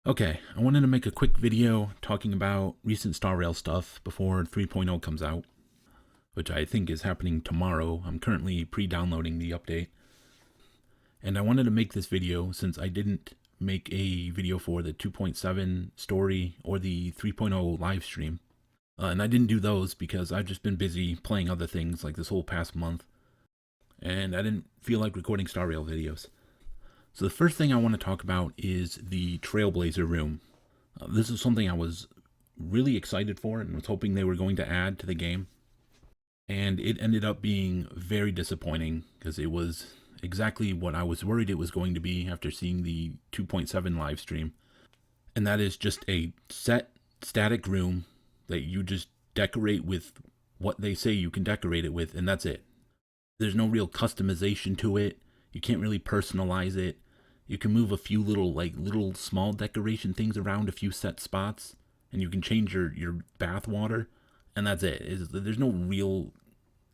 Okay, I wanted to make a quick video talking about recent Star Rail stuff before 3.0 comes out, which I think is happening tomorrow. I'm currently pre-downloading the update. And I wanted to make this video since I didn't make a video for the 2.7 story or the 3.0 live stream. And I didn't do those because I've just been busy playing other things like this whole past month. And I didn't feel like recording Star Rail videos. So the first thing I want to talk about is the Trailblazer room. This is something I was really excited for and was hoping they were going to add to the game. And it ended up being very disappointing because it was exactly what I was worried it was going to be after seeing the 2.7 live stream. And that is just a set, static room that you just decorate with what they say you can decorate it with, and that's it. There's no real customization to it. You can't really personalize it. You can move a few little small decoration things around a few set spots, and you can change your bath water, and that's it. There's no real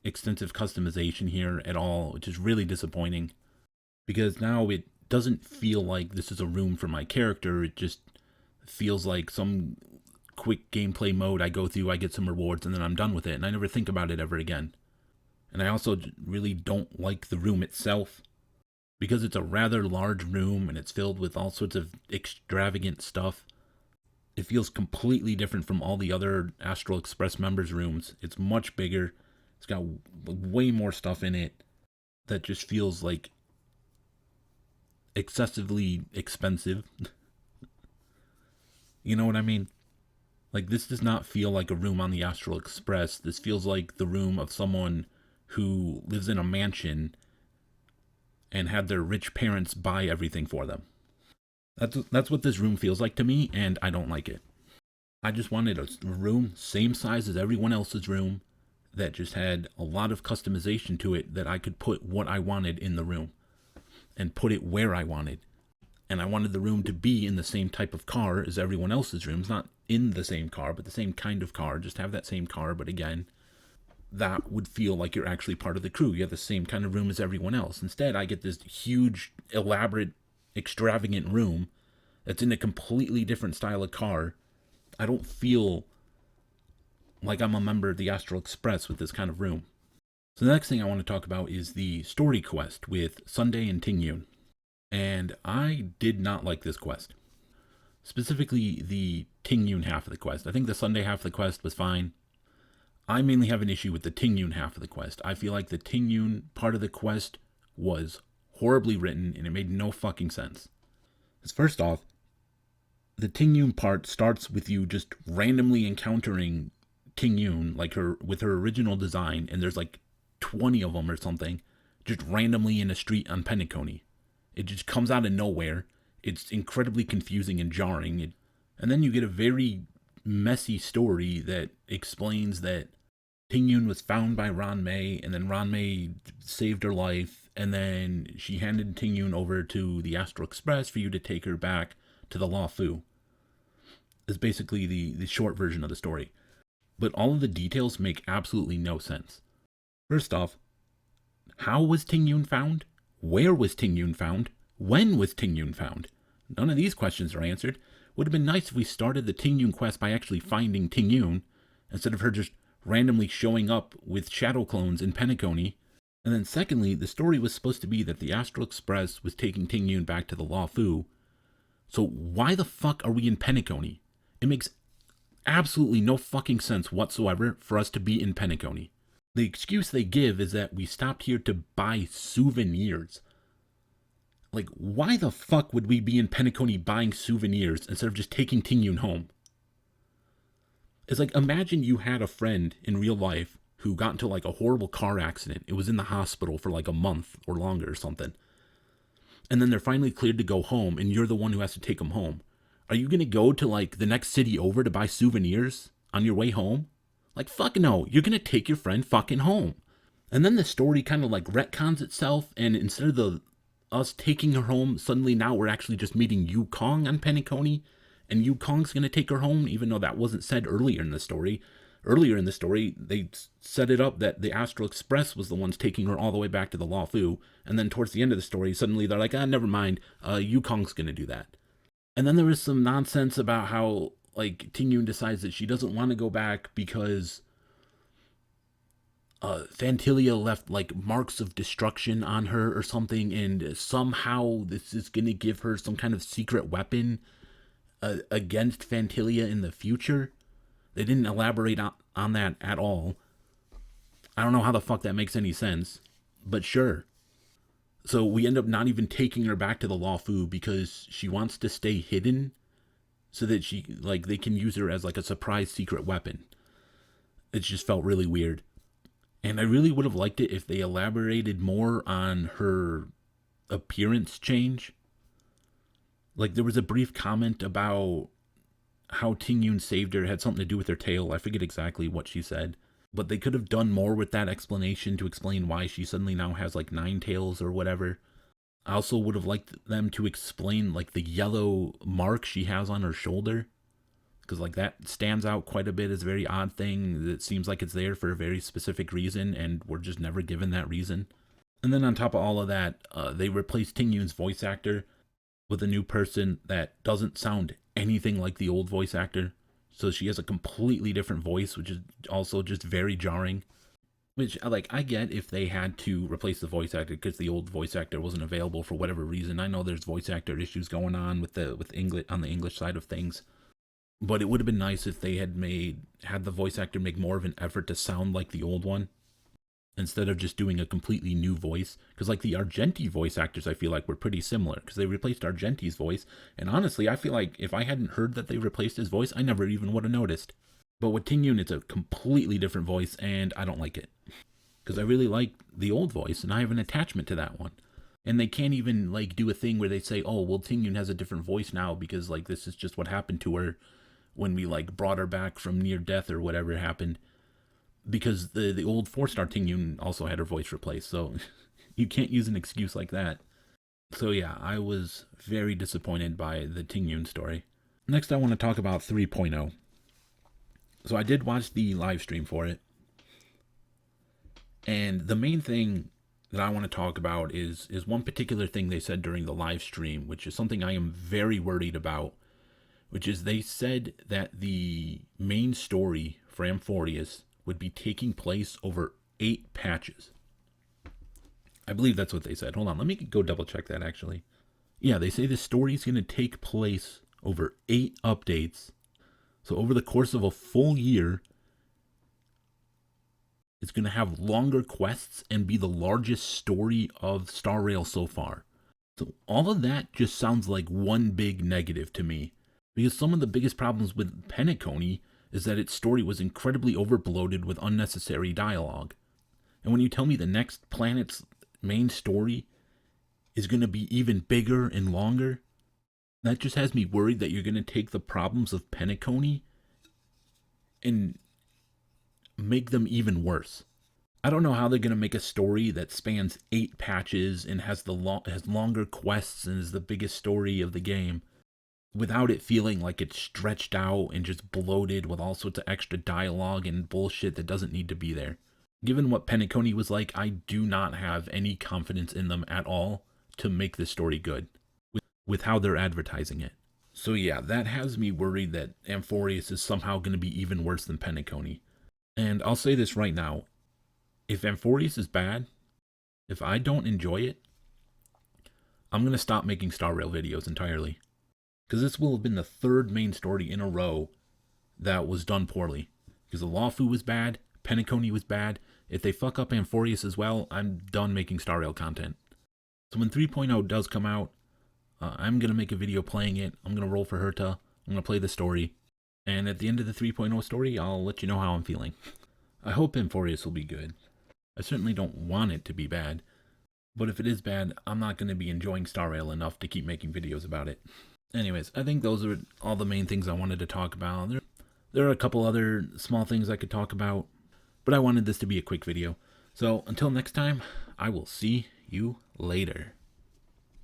extensive customization here at all, which is really disappointing, because now it doesn't feel like this is a room for my character. It just feels like some quick gameplay mode I go through, I get some rewards, and then I'm done with it, and I never think about it ever again. And I also really don't like the room itself, because it's a rather large room and it's filled with all sorts of extravagant stuff. It feels completely different from all the other Astral Express members' rooms. It's much bigger. It's got way more stuff in it that just feels like excessively expensive. You know what I mean? Like, this does not feel like a room on the Astral Express. This feels like the room of someone who lives in a mansion and had their rich parents buy everything for them. That's what this room feels like to me, and I don't like it. I just wanted a room same size as everyone else's room that just had a lot of customization to it, that I could put what I wanted in the room and put it where I wanted. And I wanted the room to be in the same type of car as everyone else's rooms, not in the same car, but the same kind of car. Just have that same car, but again, that would feel like you're actually part of the crew. You have the same kind of room as everyone else. Instead, I get this huge, elaborate, extravagant room that's in a completely different style of car. I don't feel like I'm a member of the Astral Express with this kind of room. So the next thing I want to talk about is the story quest with Sunday and Tingyun. And I did not like this quest. Specifically, the Tingyun half of the quest. I think the Sunday half of the quest was fine. I mainly have an issue with the Tingyun half of the quest. I feel like the Tingyun part of the quest was horribly written and it made no fucking sense. Because first off, the Tingyun part starts with you just randomly encountering Tingyun, like with her original design, and there's like 20 of them or something, just randomly in a street on Penacony. It just comes out of nowhere. It's incredibly confusing and jarring. And then you get a very messy story that explains that Tingyun was found by Ran Mei, and then Ran Mei saved her life, and then she handed Tingyun over to the Astral Express for you to take her back to the Law Fu. Is basically the short version of the story. But all of the details make absolutely no sense. First off, how was Tingyun found? Where was Tingyun found? When was Tingyun found? None of these questions are answered. Would have been nice if we started the Tingyun quest by actually finding Tingyun, instead of her just randomly showing up with shadow clones in Penacony. And then secondly, the story was supposed to be that the Astral Express was taking Tingyun back to the Law Fu. So why the fuck are we in Penacony? It makes absolutely no fucking sense whatsoever for us to be in Penacony. The excuse they give is that we stopped here to buy souvenirs. Like, why the fuck would we be in Penacony buying souvenirs instead of just taking Tingyun home? It's like, imagine you had a friend in real life who got into like a horrible car accident. It was in the hospital for like a month or longer or something. And then they're finally cleared to go home, and you're the one who has to take them home. Are you going to go to like the next city over to buy souvenirs on your way home? Like, fuck no, you're going to take your friend fucking home. And then the story kind of like retcons itself, and instead of us taking her home, suddenly now we're actually just meeting Yukong on Penacony, and Yukong's going to take her home, even though that wasn't said earlier in the story. Earlier in the story, they set it up that the Astral Express was the ones taking her all the way back to the Law Fu, and then towards the end of the story, suddenly they're like, never mind, Yukong's going to do that. And then there was some nonsense about how like Ting Yun decides that she doesn't want to go back because Fantilia left like marks of destruction on her or something, and somehow this is gonna give her some kind of secret weapon against Fantilia in the future. They didn't elaborate on that at all. I don't know how the fuck that makes any sense, but sure. So we end up not even taking her back to the Law Fu because she wants to stay hidden so that she like they can use her as like a surprise secret weapon. It just felt really weird. And I really would have liked it if they elaborated more on her appearance change. Like there was a brief comment about how Ting Yun saved her had something to do with her tail. I forget exactly what she said. But they could have done more with that explanation to explain why she suddenly now has like 9 tails or whatever. I also would have liked them to explain like the yellow mark she has on her shoulder. Because like that stands out quite a bit as a very odd thing. It seems like it's there for a very specific reason and we're just never given that reason. And then on top of all of that, they replaced Ting Yun's voice actor with a new person that doesn't sound anything like the old voice actor. So she has a completely different voice, which is also just very jarring. Which, like, I get if they had to replace the voice actor because the old voice actor wasn't available for whatever reason. I know there's voice actor issues going on with English on the English side of things, but it would have been nice if they had the voice actor make more of an effort to sound like the old one instead of just doing a completely new voice. Because like the Argenti voice actors, I feel like were pretty similar because they replaced Argenti's voice. And honestly, I feel like if I hadn't heard that they replaced his voice, I never even would have noticed. But with Ting Yun, it's a completely different voice, and I don't like it. Because I really like the old voice, and I have an attachment to that one. And they can't even like do a thing where they say, "Oh, well, Ting Yun has a different voice now because like this is just what happened to her when we like brought her back from near death or whatever happened." Because the old 4-star Ting Yun also had her voice replaced, so you can't use an excuse like that. So yeah, I was very disappointed by the Ting Yun story. Next, I want to talk about 3.0. So I did watch the live stream for it, and the main thing that I want to talk about is one particular thing they said during the live stream, which is something I am very worried about, which is they said that the main story for Amphoreus would be taking place over 8 patches. I believe that's what they said. Hold on, let me go double check that actually. Yeah, they say the story is going to take place over 8 updates. So over the course of a full year, it's going to have longer quests and be the largest story of Star Rail so far. So all of that just sounds like one big negative to me. Because some of the biggest problems with Penacony is that its story was incredibly overbloated with unnecessary dialogue. And when you tell me the next planet's main story is going to be even bigger and longer, that just has me worried that you're going to take the problems of Penacony and make them even worse. I don't know how they're going to make a story that spans 8 patches and has has longer quests and is the biggest story of the game without it feeling like it's stretched out and just bloated with all sorts of extra dialogue and bullshit that doesn't need to be there. Given what Penacony was like, I do not have any confidence in them at all to make this story good with how they're advertising it. So yeah, that has me worried that Amphoreus is somehow going to be even worse than Penacony. And I'll say this right now, if Amphoreus is bad, if I don't enjoy it, I'm going to stop making Star Rail videos entirely. Because this will have been the 3rd main story in a row that was done poorly. Because the Lawfu was bad, Penacony was bad. If they fuck up Amphoreus as well, I'm done making Star Rail content. So when 3.0 does come out, I'm going to make a video playing it. I'm going to roll for Herta. I'm going to play the story. And at the end of the 3.0 story, I'll let you know how I'm feeling. I hope Amphoreus will be good. I certainly don't want it to be bad. But if it is bad, I'm not going to be enjoying Star Rail enough to keep making videos about it. Anyways, I think those are all the main things I wanted to talk about. There are a couple other small things I could talk about, but I wanted this to be a quick video. So until next time, I will see you later.